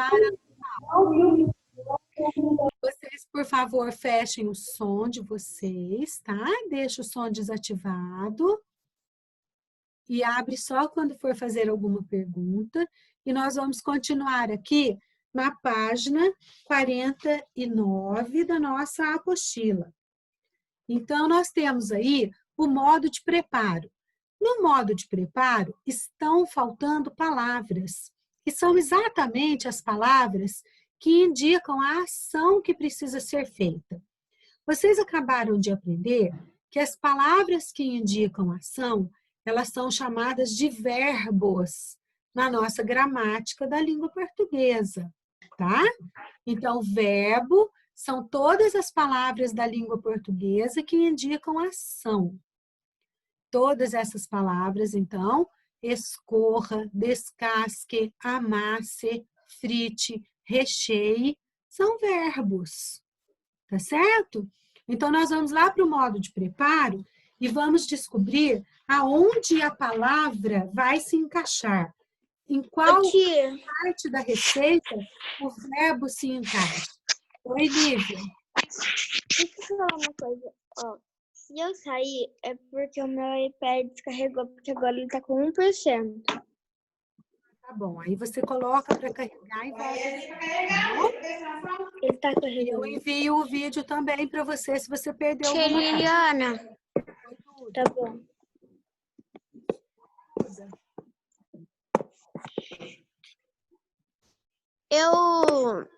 ativar a... Vocês, por favor, fechem o som de vocês, tá? Deixa o som desativado. E abre só quando for fazer alguma pergunta. E nós vamos continuar aqui na página 49 da nossa apostila. Então, nós temos aí o modo de preparo. No modo de preparo, estão faltando palavras, que são exatamente as palavras que indicam a ação que precisa ser feita. Vocês acabaram de aprender que as palavras que indicam ação, elas são chamadas de verbos na nossa gramática da língua portuguesa, tá? Então, verbo são todas as palavras da língua portuguesa que indicam ação. Todas essas palavras, então, escorra, descasque, amasse, frite, recheie, são verbos, tá certo? Então, nós vamos lá para o modo de preparo e vamos descobrir aonde a palavra vai se encaixar. Em qual parte da receita o verbo se encaixa. Oi, Lívia. Deixa eu falar uma coisa. Ó, se eu sair, é porque o meu iPad descarregou, porque agora ele tá com 1%. Tá bom, aí você coloca para carregar e volta. Ele tá carregando. Eu envio o vídeo também para você, se você perdeu alguma coisa. Liliana. Tá bom. Eu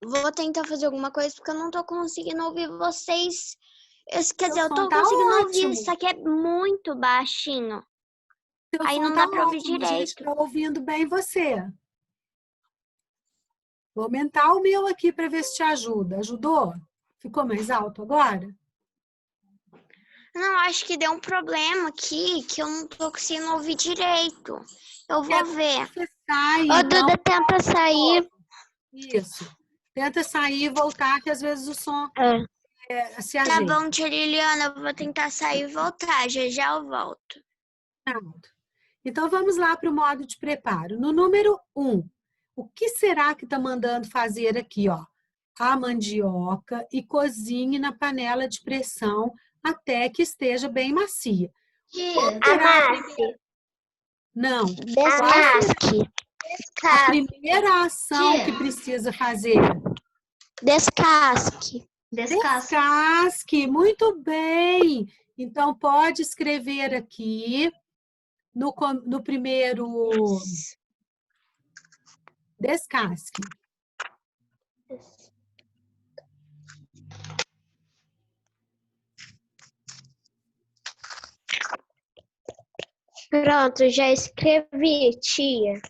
vou tentar fazer alguma coisa, porque eu não tô conseguindo ouvir vocês. Quer dizer, eu tô conseguindo ouvir, só que é muito baixinho. Aí não dá pra ouvir direito. A gente tá ouvindo bem você. Vou aumentar o meu aqui para ver se te ajuda. Ajudou? Ficou mais alto agora? Não, acho que deu um problema aqui, que eu não tô conseguindo ouvir direito. Eu vou ver. Ô, Duda, tenta sair. Isso. Tenta sair e voltar, que às vezes o som se ajeita. Tá bom, tia Liliana, eu vou tentar sair e voltar. Já já eu volto. Pronto. Então, vamos lá para o modo de preparo. No número 1, o que será que está mandando fazer aqui, ó? A mandioca e cozinhe na panela de pressão até que esteja bem macia. Amasse. Não. Descasque. A primeira ação que precisa fazer. Descasque. Descasque. Muito bem. Então, pode escrever aqui no primeiro descasque. Pronto, já escrevi, tia.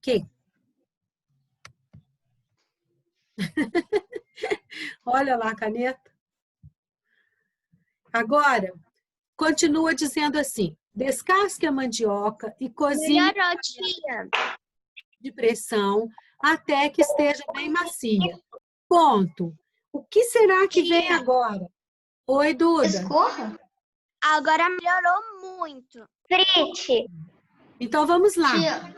Que? Olha lá a caneta. Agora, continua dizendo assim: descasque a mandioca e cozinhe de pressão até que esteja bem macia. Ponto. O que será que vem agora? Oi, Duda. Escorra? Agora melhorou muito. Frite. Então, vamos lá. Tia.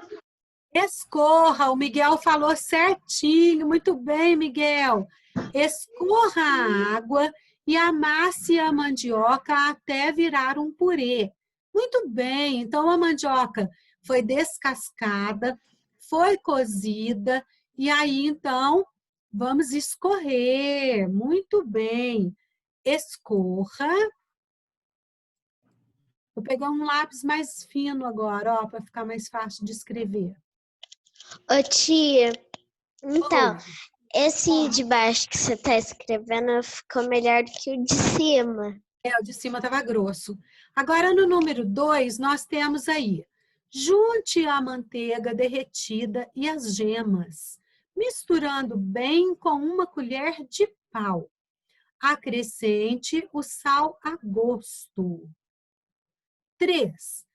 Escorra, o Miguel falou certinho. Muito bem, Miguel. Escorra a água e amasse a mandioca até virar um purê. Muito bem. Então, a mandioca foi descascada, foi cozida, e aí, então, vamos escorrer. Muito bem. Escorra. Vou pegar um lápis mais fino agora, ó, para ficar mais fácil de escrever. Ô, tia, então, esse de baixo que você está escrevendo ficou melhor do que o de cima. O de cima estava grosso. Agora, no número 2, nós temos aí: junte a manteiga derretida e as gemas, misturando bem com uma colher de pau. Acrescente o sal a gosto. 3.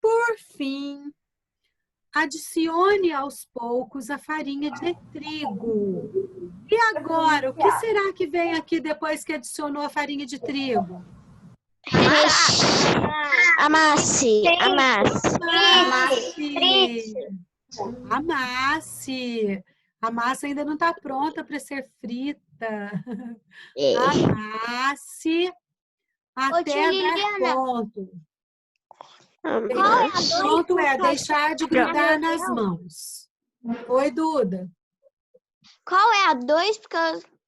Por fim, adicione aos poucos a farinha de trigo. E agora, o que será que vem aqui depois que adicionou a farinha de trigo? Amasse. Amasse. A massa ainda não está pronta para ser frita. Amasse até dar ponto. Ponto é deixar de grudar nas mãos. Oi, Duda. Qual é a 2?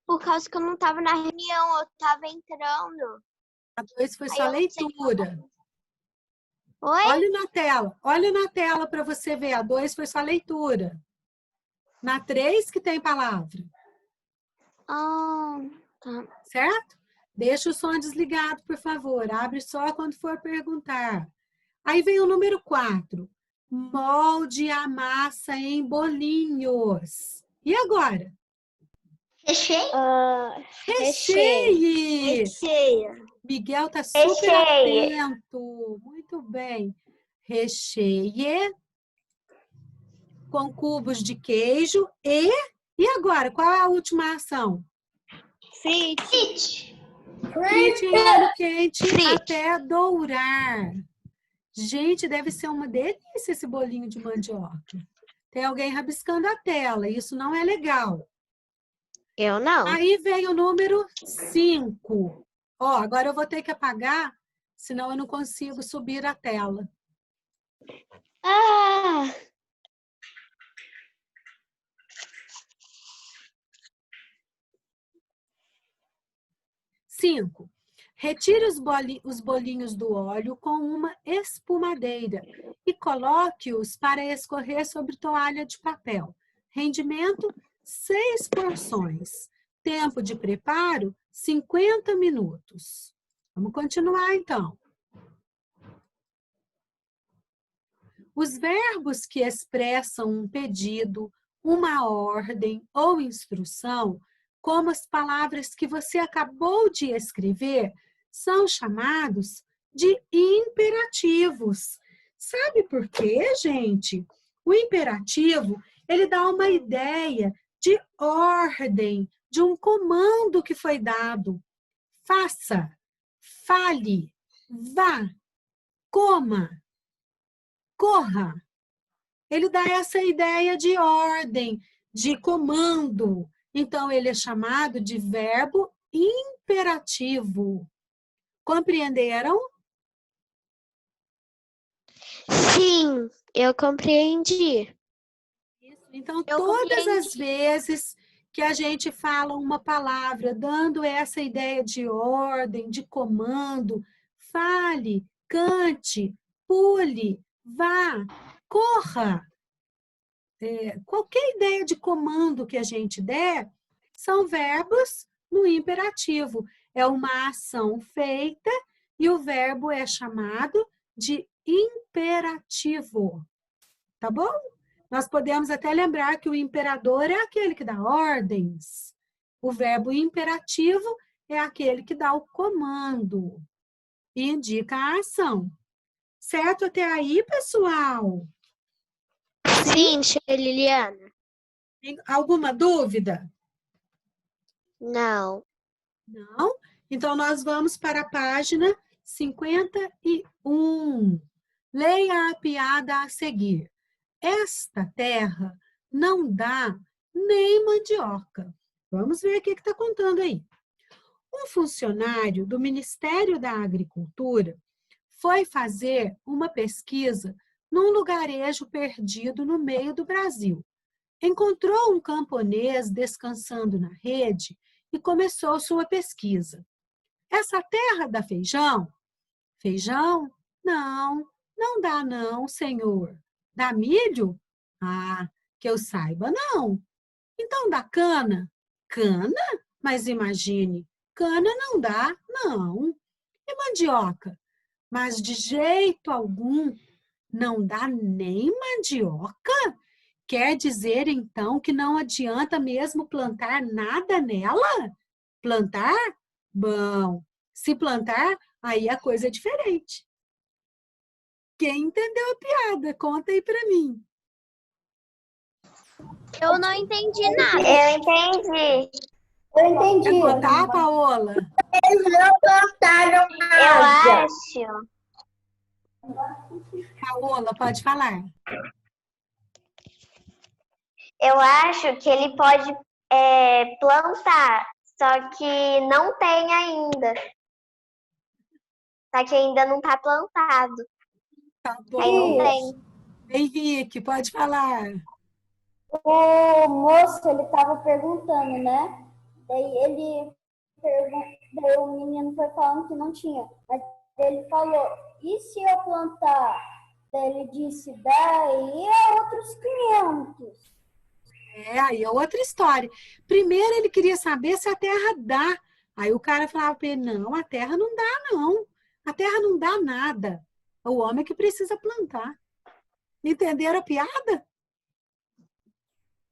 Por causa que eu não estava na reunião, eu estava entrando. A 2 foi só leitura. Oi? Olha na tela para você ver. A 2 foi só leitura. Na 3 que tem palavra. Tá. Certo? Deixa o som desligado, por favor. Abre só quando for perguntar. Aí vem o número 4. Molde a massa em bolinhos. E agora? Recheio? Recheie! Miguel tá super atento. Muito bem. Recheie com cubos de queijo e agora, qual é a última ação? Frite. Frite em óleo quente até dourar. Gente, deve ser uma delícia esse bolinho de mandioca. Tem alguém rabiscando a tela, isso não é legal. Eu não. Aí vem o número 5. Ó, agora eu vou ter que apagar, senão eu não consigo subir a tela. 5. Retire os bolinhos do óleo com uma espumadeira e coloque-os para escorrer sobre toalha de papel. Rendimento, 6 porções. Tempo de preparo, 50 minutos. Vamos continuar, então. Os verbos que expressam um pedido, uma ordem ou instrução, como as palavras que você acabou de escrever, são chamados de imperativos. Sabe por quê, gente? O imperativo, ele dá uma ideia de ordem, de um comando que foi dado. Faça, fale, vá, coma, corra. Ele dá essa ideia de ordem, de comando. Então, ele é chamado de verbo imperativo. Compreenderam? Sim, eu compreendi. Então, todas as vezes que a gente fala uma palavra dando essa ideia de ordem, de comando, fale, cante, pule, vá, corra. Qualquer ideia de comando que a gente der, são verbos no imperativo. É uma ação feita e o verbo é chamado de imperativo. Tá bom? Nós podemos até lembrar que o imperador é aquele que dá ordens. O verbo imperativo é aquele que dá o comando e indica a ação. Certo até aí, pessoal? Sim, tia Liliana. Alguma dúvida? Não. Não? Então, nós vamos para a página 51. Leia a piada a seguir. Esta terra não dá nem mandioca. Vamos ver o que está contando aí. Um funcionário do Ministério da Agricultura foi fazer uma pesquisa num lugarejo perdido no meio do Brasil. Encontrou um camponês descansando na rede e começou sua pesquisa. Essa terra dá feijão? Feijão? Não, não dá não, senhor. Dá milho? Ah, que eu saiba, não. Então dá cana? Cana? Mas imagine, cana não dá, não. E mandioca? Mas de jeito algum, não dá nem mandioca? Quer dizer, então, que não adianta mesmo plantar nada nela? Plantar? Bom, se plantar, aí a coisa é diferente. Quem entendeu a piada? Conta aí para mim. Eu não entendi nada. Eu entendi. Quer contar, Paola? Eles não plantaram nada. Eu acho. Paola, pode falar. Eu acho que ele pode plantar, só que não tem ainda. Só que ainda não tá plantado. Tá Aí não bom. tem. Henrique, pode falar. O moço, ele tava perguntando, né? Daí o menino foi falando que não tinha. Mas ele falou, e se eu plantar? Daí ele disse, daí é outros 500. Aí é outra história. Primeiro ele queria saber se a terra dá. Aí o cara falava para ele, não, a terra não dá, não. A terra não dá nada. O homem é que precisa plantar. Entenderam a piada?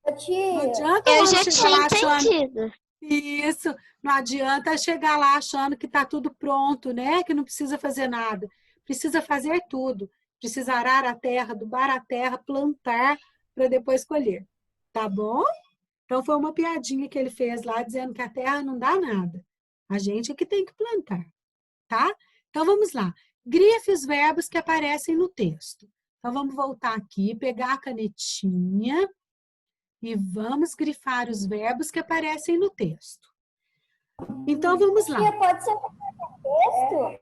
Não Tia, adianta o Eu homem já chegar tinha lá achando... entendido. Isso, não adianta chegar lá achando que está tudo pronto, né? Que não precisa fazer nada. Precisa fazer tudo. Precisa arar a terra, adubar a terra, plantar para depois colher. Tá bom? Então foi uma piadinha que ele fez lá dizendo que a terra não dá nada. A gente é que tem que plantar, tá? Então vamos lá. Grife os verbos que aparecem no texto. Então vamos voltar aqui, pegar a canetinha e vamos grifar os verbos que aparecem no texto. Então, vamos lá. tia, pode ser texto?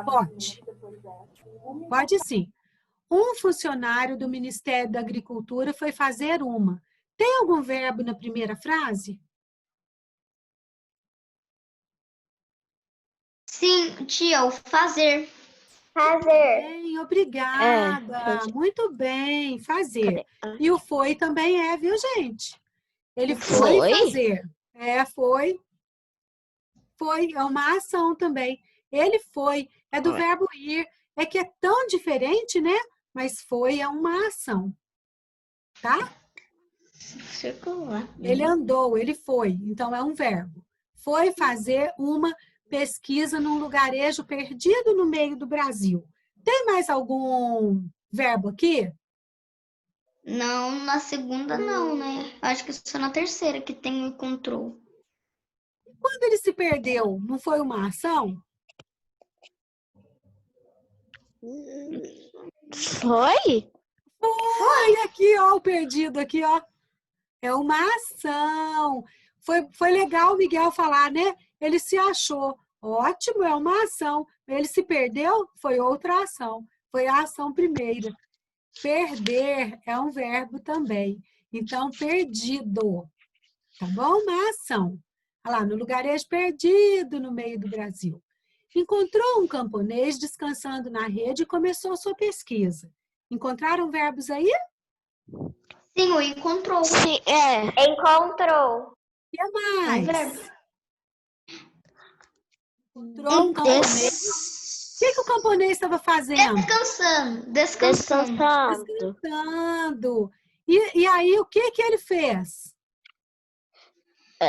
Pode. Pode sim. Um funcionário do Ministério da Agricultura foi fazer uma. Tem algum verbo na primeira frase? Sim, tia, o fazer. Fazer. Bem, obrigada. Muito bem, fazer. E o foi também é, viu, gente? Ele foi fazer. Foi. Foi, é uma ação também. Ele foi, é do verbo ir. É que é tão diferente, né? Mas foi é uma ação. Tá? Circular. Ele andou, ele foi. Então, é um verbo. Foi fazer uma pesquisa num lugarejo perdido no meio do Brasil. Tem mais algum verbo aqui? Não, na segunda não, né? Acho que só na terceira que tem o encontrou. Quando ele se perdeu, não foi uma ação? Foi? Foi aqui, ó, o perdido aqui, ó. É uma ação. Foi legal o Miguel falar, né? Ele se achou. Ótimo, é uma ação. Ele se perdeu, foi outra ação. Foi a ação primeira. Perder é um verbo também. Então, perdido. Tá bom? Uma ação. Olha lá, no lugarejo perdido no meio do Brasil. Encontrou um camponês descansando na rede e começou sua pesquisa. Encontraram verbos aí? Sim, o encontrou. Sim, encontrou. O que mais? verbo. Encontrou um camponês. O que o camponês estava fazendo? Descansando. Descansando. E aí, o que ele fez?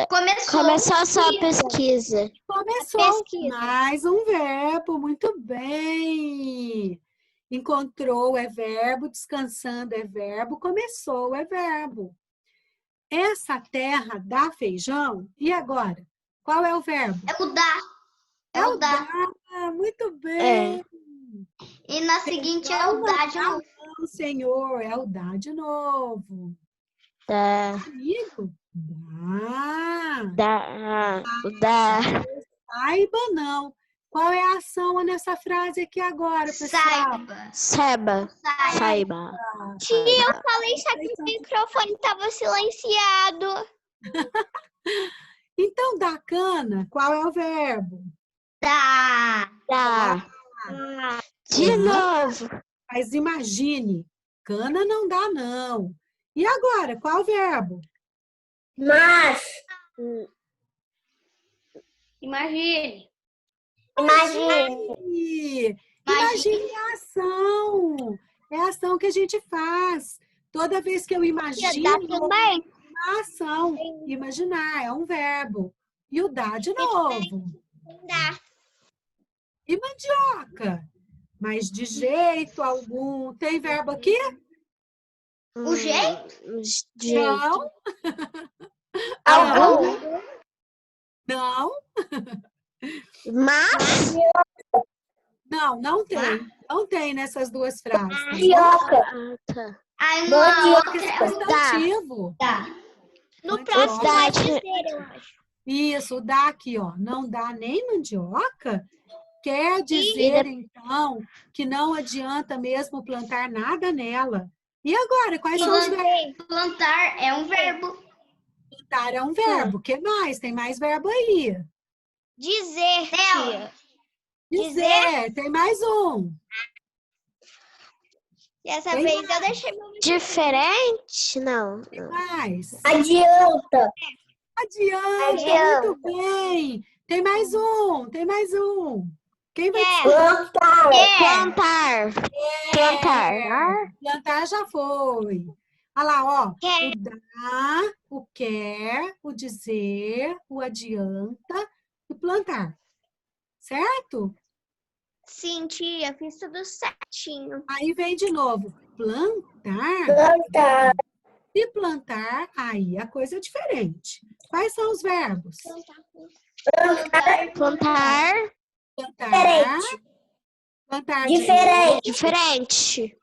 Começou a sua pesquisa. Começou. Mais um verbo, muito bem. Encontrou é verbo, descansando é verbo, começou é verbo. Essa terra dá feijão? E agora? Qual é o verbo? É o dar. É o dar. Muito bem. E na seguinte é o dar de novo. Não, Senhor, é o dar de novo. Dá. Amigo? Dá. Saiba não. Qual é a ação nessa frase aqui agora, pessoal? Saiba. Tia, eu falei só que o microfone estava silenciado. Então, dar cana, qual é o verbo? Dá. De novo. Mas imagine, cana não dá não. E agora, qual é o verbo? Mas. Imagine. Imagine a ação. É a ação que a gente faz. Toda vez que eu imagino, Dá também? uma ação. Imaginar é um verbo. E o dar de novo. Dá. E mandioca? Mas de jeito algum. Tem verbo aqui? O jeito? Não. Algum? Não. Mas. Não tem. Não tem nessas duas frases. Mandioca. Aí Mandioca é substantivo. Tá. No Mandioca. próximo vai dizer, eu acho. Isso, dá aqui, ó. Não dá nem mandioca. Quer dizer, então, que não adianta mesmo plantar nada nela. E agora, quais são os verbos? Plantar é um verbo. Plantar é um verbo. O que mais? Tem mais verbo aí. Dizer, tia. Dizer. Tem mais um. Dessa Tem vez eu deixei meu... Diferente? Não. Tem mais. Adianta. Adianta, muito bem. Tem mais um. Tem mais um. Quem vai dizer? Plantar. Plantar. Plantar. Plantar já foi. Olha lá, ó. Quer. O dar, o quer, o dizer, o adianta e plantar. Certo? Sim, tia, fiz tudo certinho. Aí vem de novo. Plantar. Plantar. Se plantar, aí a coisa é diferente. Quais são os verbos? Plantar. Plantar. Plantar Diferente. Diferente.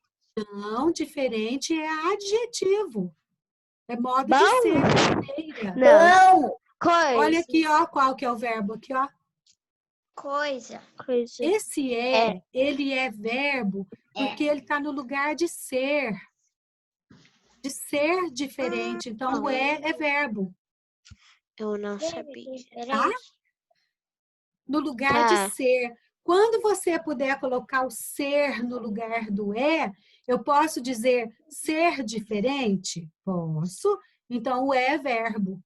não, diferente é adjetivo. É modo Bom. de ser, maneira. Não. Coisa. Olha aqui, ó, qual que é o verbo aqui, ó. Coisa. Esse ele é verbo porque ele está no lugar de ser. De ser diferente. Então, o é verbo. Eu não sabia. Tá? No lugar de ser. Quando você puder colocar o ser no lugar do é, eu posso dizer ser diferente? Posso. Então, o é verbo.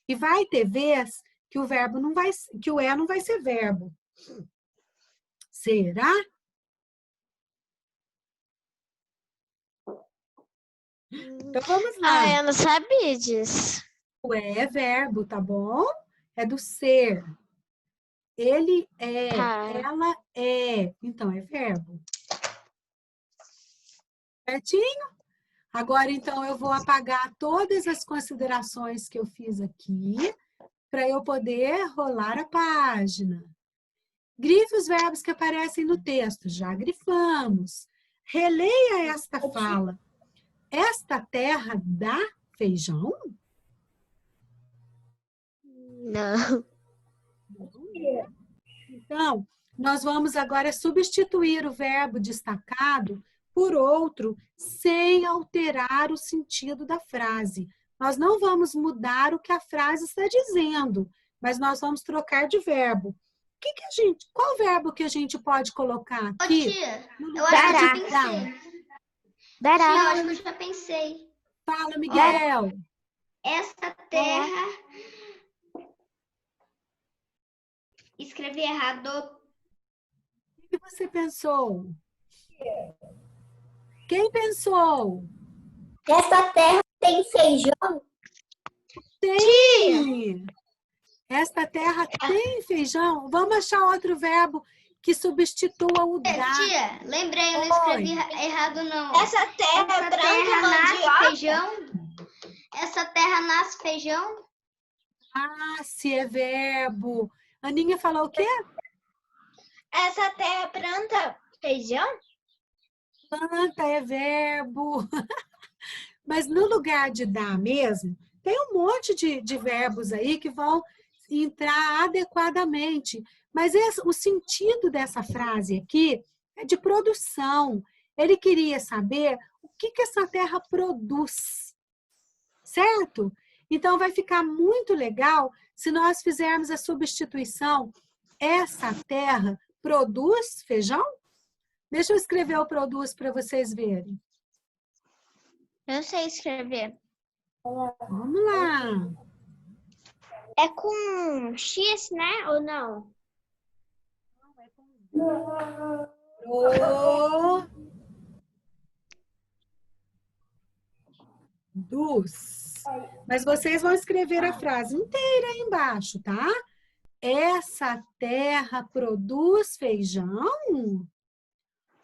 E vai ter vez que o verbo não vai, que o é não vai ser verbo. Será? Então, vamos lá. Eu não sabia disso. O é verbo, tá bom? É do ser. Ele é, ela é. Então, é verbo. Certinho? Agora, então, eu vou apagar todas as considerações que eu fiz aqui para eu poder rolar a página. Grife os verbos que aparecem no texto. Já grifamos. Releia esta fala. Esta terra dá feijão? Não. Então, nós vamos agora substituir o verbo destacado por outro, sem alterar o sentido da frase. Nós não vamos mudar o que a frase está dizendo, mas nós vamos trocar de verbo. Qual verbo que a gente pode colocar aqui? Tia, eu acho que eu já pensei. Dará. Tia, eu acho que eu já pensei. Fala, Miguel. Essa terra... Escrevi errado. O que você pensou? Quem pensou? Essa terra tem feijão? Tem! Esta terra tem feijão? Vamos achar outro verbo que substitua o dar. Tia, lembrei, eu não escrevi errado, não. Essa terra nasce feijão? Essa terra nasce feijão? Ah, se é verbo. Aninha falou o quê? Essa terra planta feijão? Planta é verbo. Mas no lugar de dar mesmo, tem um monte de verbos aí que vão entrar adequadamente. Mas o sentido dessa frase aqui é de produção. Ele queria saber o que essa terra produz. Certo? Então, vai ficar muito legal se nós fizermos a substituição. Essa terra produz feijão? Deixa eu escrever o produz para vocês verem. Eu sei escrever. Vamos lá. É com X, né? Ou não? Produz. Mas vocês vão escrever a frase inteira aí embaixo, tá? Essa terra produz feijão?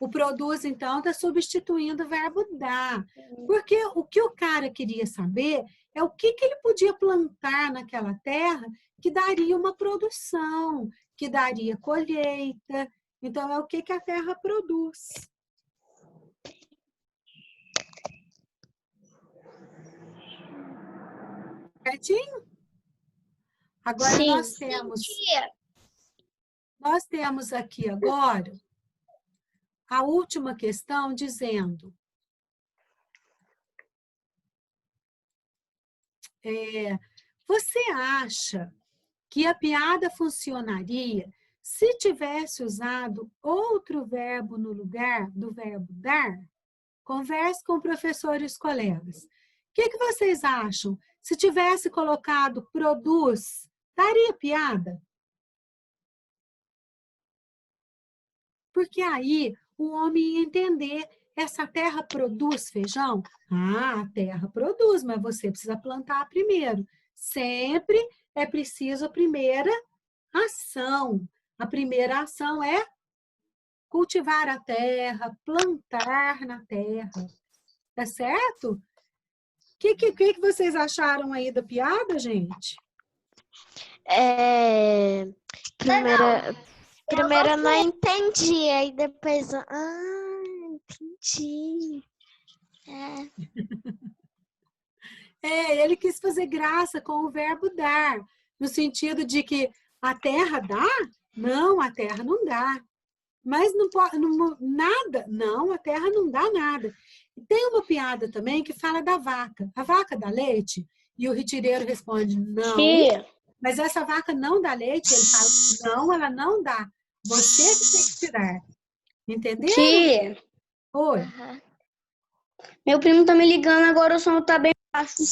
O produz, então, está substituindo o verbo dar. Porque o que o cara queria saber é o que ele podia plantar naquela terra que daria uma produção, que daria colheita. Então, é o que a terra produz. Certinho? Agora Sim. nós temos aqui agora a última questão dizendo você acha que a piada funcionaria se tivesse usado outro verbo no lugar do verbo dar? Converse com o professor e os colegas. O que vocês acham? Se tivesse colocado produz, daria piada? Porque aí o homem ia entender, essa terra produz feijão? Ah, a terra produz, mas você precisa plantar primeiro. Sempre é preciso a primeira ação. A primeira ação é cultivar a terra, plantar na terra. Tá certo? O que vocês acharam aí da piada, gente? Primeiro eu não entendi, aí depois entendi. Ele quis fazer graça com o verbo dar, no sentido de que a terra dá? Não, a terra não dá. Mas não pode, nada? Não, a terra não dá nada. E tem uma piada também que fala da vaca. A vaca dá leite? E o retireiro responde, não. Tia. Mas essa vaca não dá leite? Ele fala, não, ela não dá. Você que tem que tirar. Entenderam? Tia. Oi. Meu primo tá me ligando, agora o som tá bem baixo.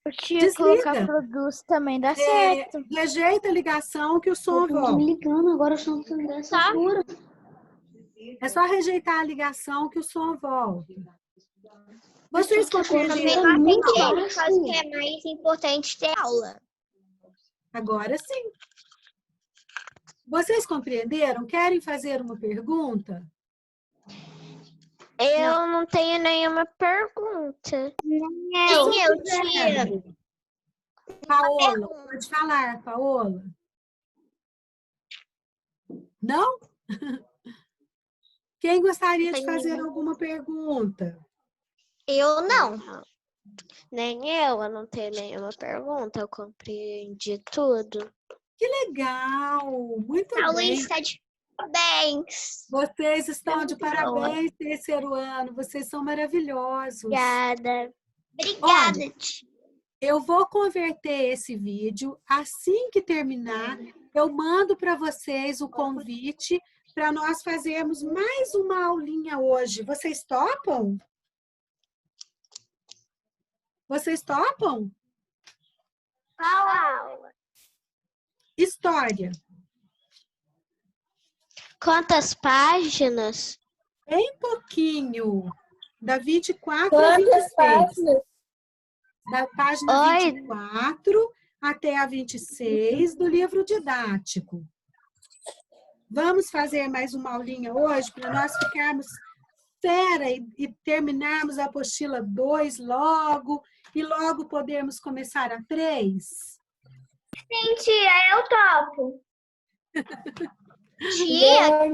Eu tinha colocar produz também, dá certo. Rejeita a ligação que o som volta. Tá me ligando, agora o som tá dessa altura. É só rejeitar a ligação que o som volta. Vocês compreenderam? Acho que é mais importante ter aula. Agora sim. Vocês compreenderam? Querem fazer uma pergunta? Eu não tenho nenhuma pergunta. Nem eu, tia. Paola, pode falar, Paola. Não? Quem gostaria de fazer alguma pergunta? Eu não. Nem eu não tenho nenhuma pergunta. Eu compreendi tudo. Que legal! Muito bem. Paula está de parabéns. Vocês estão de parabéns, terceiro ano. Vocês são maravilhosos. Obrigada. Obrigada, tia. Eu vou converter esse vídeo. Assim que terminar, eu mando para vocês o convite para nós fazermos mais uma aulinha hoje. Vocês topam? Vocês topam? Qual aula? História. Quantas páginas? Bem pouquinho. Da 24 a 26. Páginas? Da página 24 até a 26 do livro didático. Vamos fazer mais uma aulinha hoje para nós ficarmos fera e terminarmos a apostila 2 logo e logo podermos começar a 3? Sim, tia, eu topo. Tia,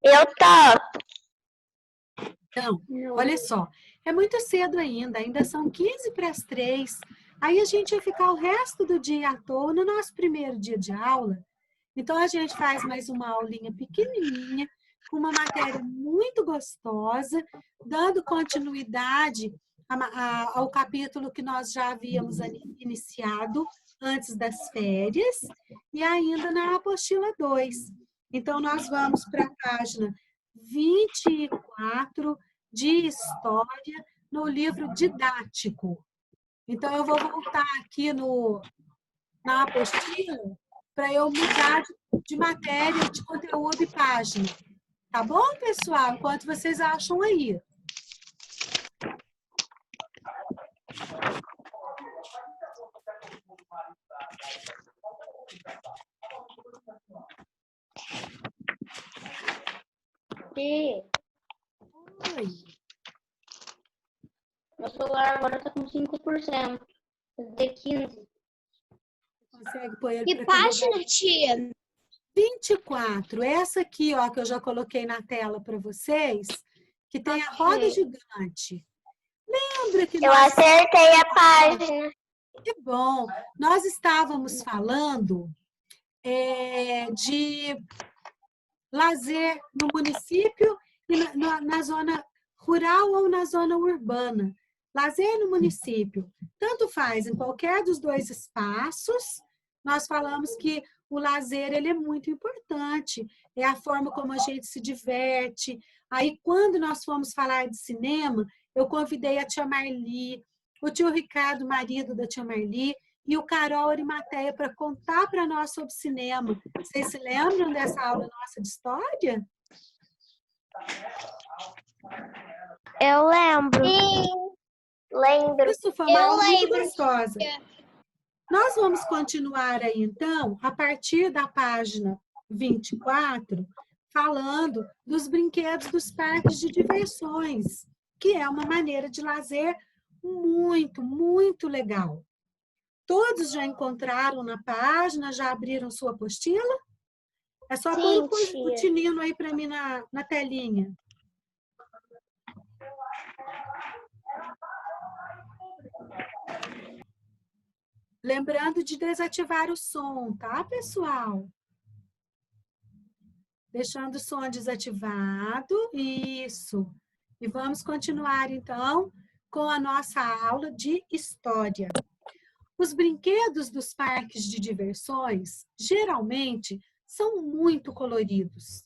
Eu topo. Então, olha só, é muito cedo ainda são 15 para as 3. Aí a gente vai ficar o resto do dia à toa no nosso primeiro dia de aula. Então, a gente faz mais uma aulinha pequenininha, com uma matéria muito gostosa, dando continuidade ao capítulo que nós já havíamos iniciado antes das férias, e ainda na apostila 2. Então, nós vamos para a página 24 de História no livro didático. Então, eu vou voltar aqui na apostila para eu mudar de matéria, de conteúdo e página. Tá bom, pessoal? Quanto vocês acham aí? Tia, Oi. meu celular agora tá com 5%. De 15. Consegue pôr ele Que pra página, tia? 24. Essa aqui, ó, que eu já coloquei na tela para vocês, que tem a roda gigante. Lembra que Eu acertei a página. Que bom! Nós estávamos falando de lazer no município e na zona rural ou na zona urbana. Lazer no município, tanto faz, em qualquer dos dois espaços, nós falamos que o lazer ele é muito importante, é a forma como a gente se diverte. Aí, quando nós fomos falar de cinema, eu convidei a tia Marli, o tio Ricardo, marido da tia Marli, e o Carol Arimateia para contar para nós sobre cinema. Vocês se lembram dessa aula nossa de história? Eu lembro. Sim, lembro. Isso foi uma aula muito gostosa. Nós vamos continuar aí, então, a partir da página 24, falando dos brinquedos dos parques de diversões, que é uma maneira de lazer muito, muito legal. Todos já encontraram na página, já abriram sua apostila? É só pôr o tinino aí para mim na telinha. Lembrando de desativar o som, tá, pessoal? Deixando o som desativado, isso. E vamos continuar, então, com a nossa aula de história. Os brinquedos dos parques de diversões, geralmente, são muito coloridos.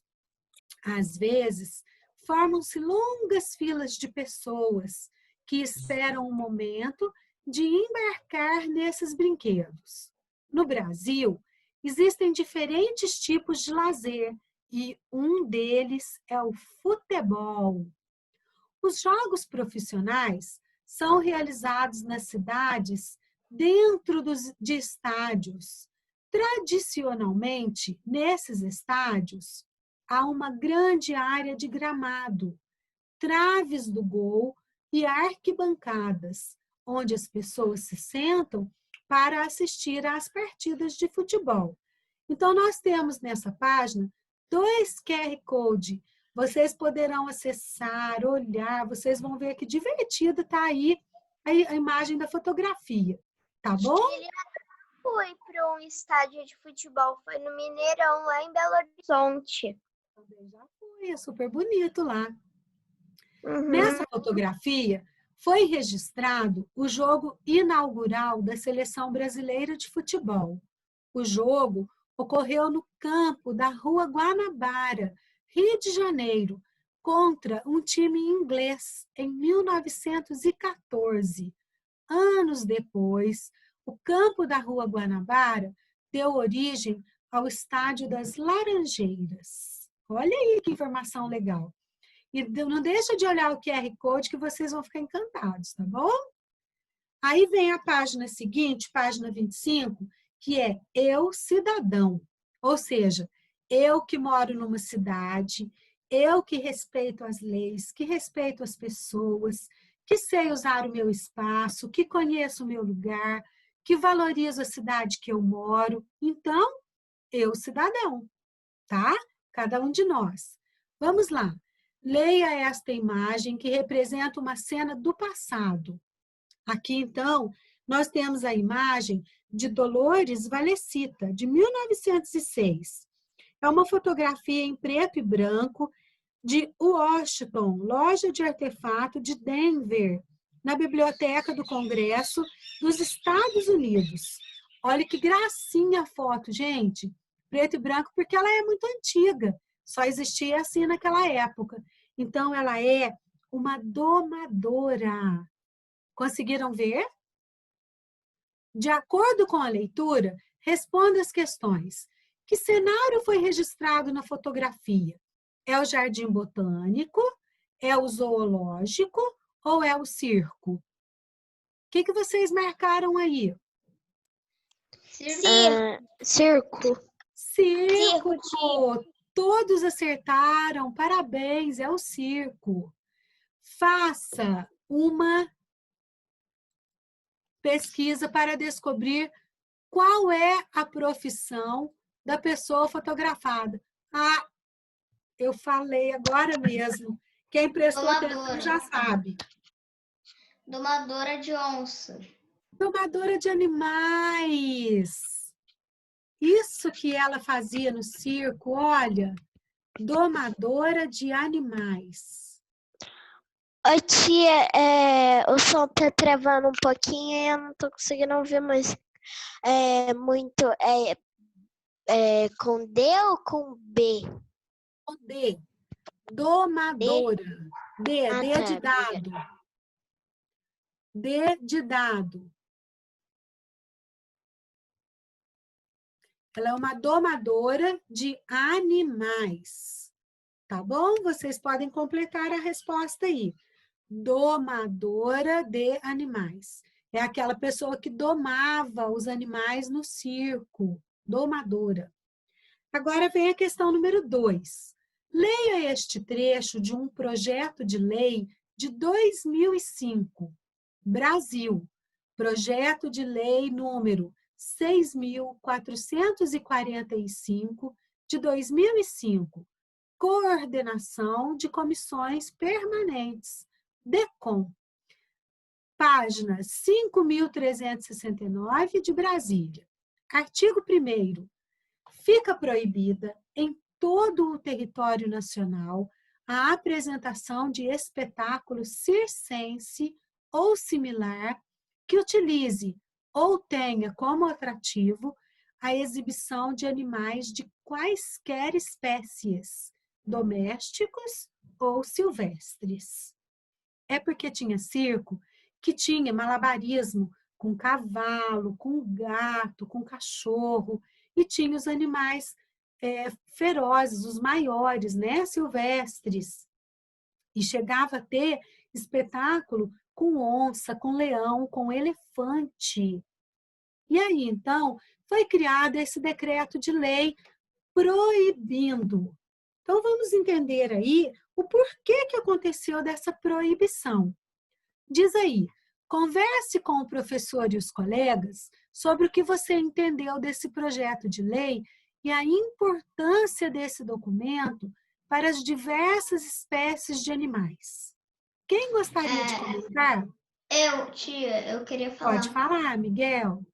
Às vezes, formam-se longas filas de pessoas que esperam um momento de embarcar nesses brinquedos. No Brasil, existem diferentes tipos de lazer e um deles é o futebol. Os jogos profissionais são realizados nas cidades dentro de estádios. Tradicionalmente, nesses estádios, há uma grande área de gramado, traves do gol e arquibancadas, onde as pessoas se sentam para assistir às partidas de futebol. Então, nós temos nessa página 2 QR Code. Vocês poderão acessar, olhar, vocês vão ver que divertido está aí a imagem da fotografia. Tá bom? Eu fui para um estádio de futebol, foi no Mineirão, lá em Belo Horizonte. Também já fui, é super bonito lá. Uhum. Nessa fotografia, foi registrado o jogo inaugural da Seleção Brasileira de Futebol. O jogo ocorreu no campo da Rua Guanabara, Rio de Janeiro, contra um time inglês em 1914. Anos depois, o campo da Rua Guanabara deu origem ao Estádio das Laranjeiras. Olha aí que informação legal. E não deixa de olhar o QR Code que vocês vão ficar encantados, tá bom? Aí vem a página seguinte, página 25, que é Eu, Cidadão. Ou seja, eu que moro numa cidade, eu que respeito as leis, que respeito as pessoas, que sei usar o meu espaço, que conheço o meu lugar, que valorizo a cidade que eu moro. Então, eu, cidadão, tá? Cada um de nós. Vamos lá. Leia esta imagem que representa uma cena do passado. Aqui, então, nós temos a imagem de Dolores Valecita, de 1906. É uma fotografia em preto e branco de Washington, loja de artefato de Denver, na Biblioteca do Congresso dos Estados Unidos. Olha que gracinha a foto, gente. Preto e branco, porque ela é muito antiga. Só existia assim naquela época. Então, ela é uma domadora. Conseguiram ver? De acordo com a leitura, responda as questões. Que cenário foi registrado na fotografia? É o jardim botânico? É o zoológico? Ou é o circo? O que vocês marcaram aí? Circo. Circo. Todos acertaram. Parabéns, é o circo. Faça uma pesquisa para descobrir qual é a profissão da pessoa fotografada. Ah, eu falei agora mesmo. Quem prestou atenção já sabe. Domadora de onça. Domadora de animais. Isso que ela fazia no circo, olha, domadora de animais. Ô tia, o som tá travando um pouquinho e eu não tô conseguindo ouvir mais muito. Com D ou com B? Com D. Domadora. D, Ah, D tá, de dado. D de dado. Ela é uma domadora de animais. Tá bom? Vocês podem completar a resposta aí. Domadora de animais. É aquela pessoa que domava os animais no circo. Domadora. Agora vem a questão número 2. Leia este trecho de um projeto de lei de 2005. Brasil. Projeto de lei número 6.445 de 2005. Coordenação de comissões permanentes. DECOM. Página 5.369 de Brasília. Artigo 1º. Fica proibida em todo o território nacional a apresentação de espetáculo circense ou similar que utilize ou tenha como atrativo a exibição de animais de quaisquer espécies, domésticos ou silvestres. É porque tinha circo que tinha malabarismo com cavalo, com gato, com cachorro, e tinha os animais ferozes, os maiores, né, silvestres. E chegava a ter espetáculo com onça, com leão, com elefante. E aí, então, foi criado esse decreto de lei proibindo. Então, vamos entender aí o porquê que aconteceu dessa proibição. Diz aí, converse com o professor e os colegas sobre o que você entendeu desse projeto de lei e a importância desse documento para as diversas espécies de animais. Quem gostaria de comentar? Tia, eu queria falar. Pode falar, Miguel.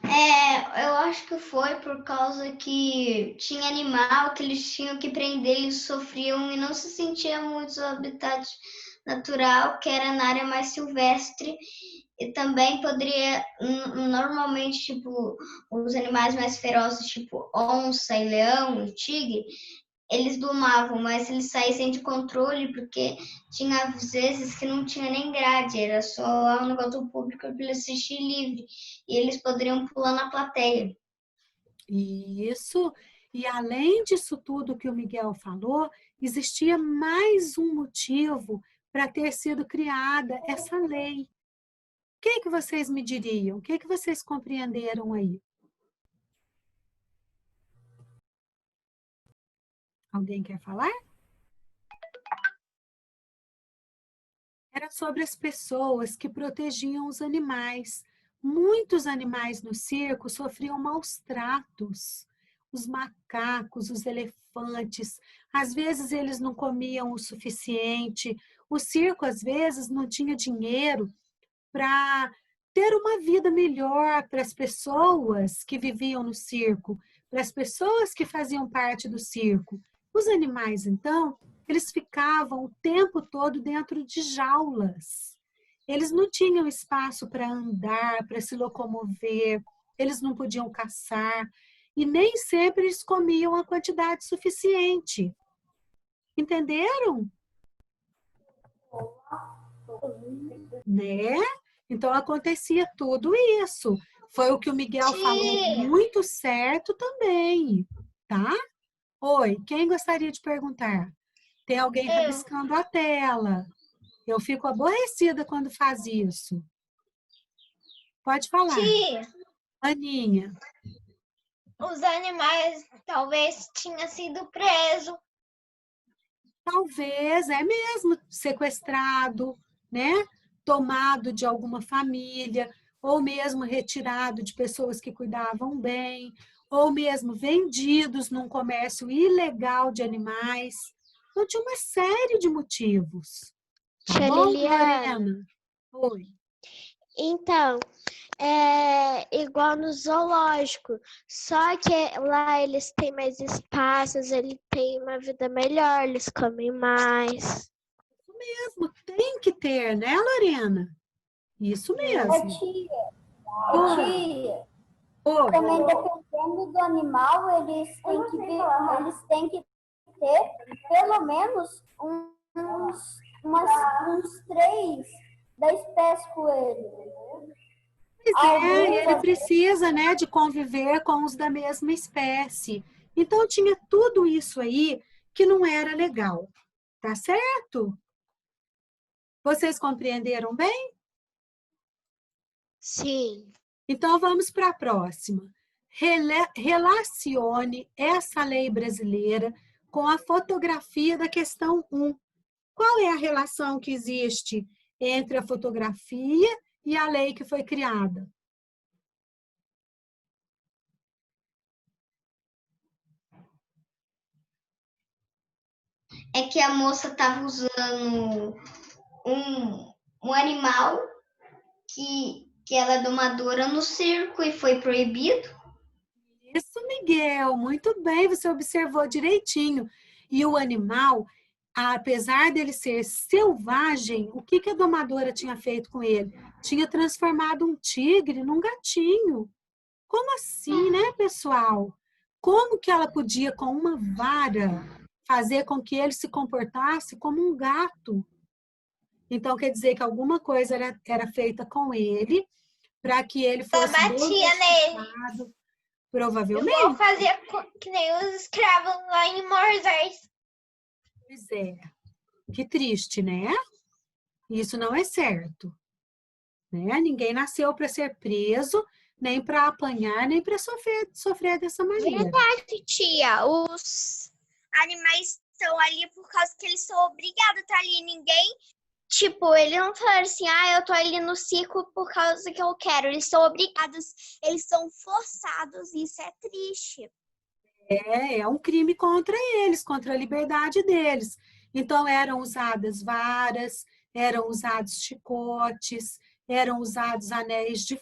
Eu acho que foi por causa que tinha animal que eles tinham que prender, eles sofriam e não se sentiam muito no habitat natural, que era na área mais silvestre. E também poderia, normalmente, tipo, os animais mais ferozes, tipo onça e leão e tigre, eles domavam, mas eles saíssem de controle, porque tinha às vezes que não tinha nem grade, era só um negócio público para eles assistir livre, e eles poderiam pular na plateia. Isso, e além disso tudo que o Miguel falou, existia mais um motivo para ter sido criada essa lei. O que vocês me diriam? O que vocês compreenderam aí? Alguém quer falar? Era sobre as pessoas que protegiam os animais. Muitos animais no circo sofriam maus tratos. Os macacos, os elefantes, às vezes eles não comiam o suficiente. O circo, às vezes, não tinha dinheiro para ter uma vida melhor para as pessoas que viviam no circo, para as pessoas que faziam parte do circo. Os animais, então, eles ficavam o tempo todo dentro de jaulas. Eles não tinham espaço para andar, para se locomover, eles não podiam caçar e nem sempre eles comiam a quantidade suficiente. Entenderam? Né? Então acontecia tudo isso. Foi o que o Miguel falou, muito certo também, tá? Oi, quem gostaria de perguntar? Tem alguém rabiscando a tela. Eu fico aborrecida quando faz isso. Pode falar. Tia, Aninha. os animais talvez tinham sido presos. Talvez, é mesmo, sequestrado, né? Tomado de alguma família, ou mesmo retirado de pessoas que cuidavam bem, ou mesmo vendidos num comércio ilegal de animais. Então, tinha uma série de motivos. Tá bom, Lorena? Oi. Então, é igual no zoológico, só que lá eles têm mais espaços, eles têm uma vida melhor, eles comem mais. Isso mesmo, tem que ter, né, Lorena? Isso mesmo. Ô tia, Oi. também dependendo do animal, eles têm que ter pelo menos uns 3 da espécie coelho. Pois é, ele precisa, né, de conviver com os da mesma espécie. Então, tinha tudo isso aí que não era legal, tá certo? Vocês compreenderam bem? Sim. Então, vamos para a próxima. Relacione essa lei brasileira com a fotografia da questão 1. Qual é a relação que existe entre a fotografia e a lei que foi criada? É que a moça estava usando um animal que ela é domadora no circo e foi proibido. Isso, Miguel, muito bem, você observou direitinho. E o animal, apesar dele ser selvagem, o que a domadora tinha feito com ele? Tinha transformado um tigre num gatinho. Como assim, né, pessoal? Como que ela podia, com uma vara, fazer com que ele se comportasse como um gato? Então, quer dizer que alguma coisa era feita com ele para que ele fosse batia nele. Provavelmente. Igual fazia que nem os escravos lá em Moisés. Pois é. Que triste, né? Isso não é certo. Né? Ninguém nasceu para ser preso, nem para apanhar, nem para sofrer dessa maneira. Verdade, tia. Os animais estão ali por causa que eles são obrigados a estar ali. Ninguém, tipo, eles não falaram assim, eu tô ali no circo por causa que eu quero. Eles são obrigados, eles são forçados. Isso é triste. É um crime contra eles, contra a liberdade deles. Então, eram usadas varas, eram usados chicotes, eram usados anéis de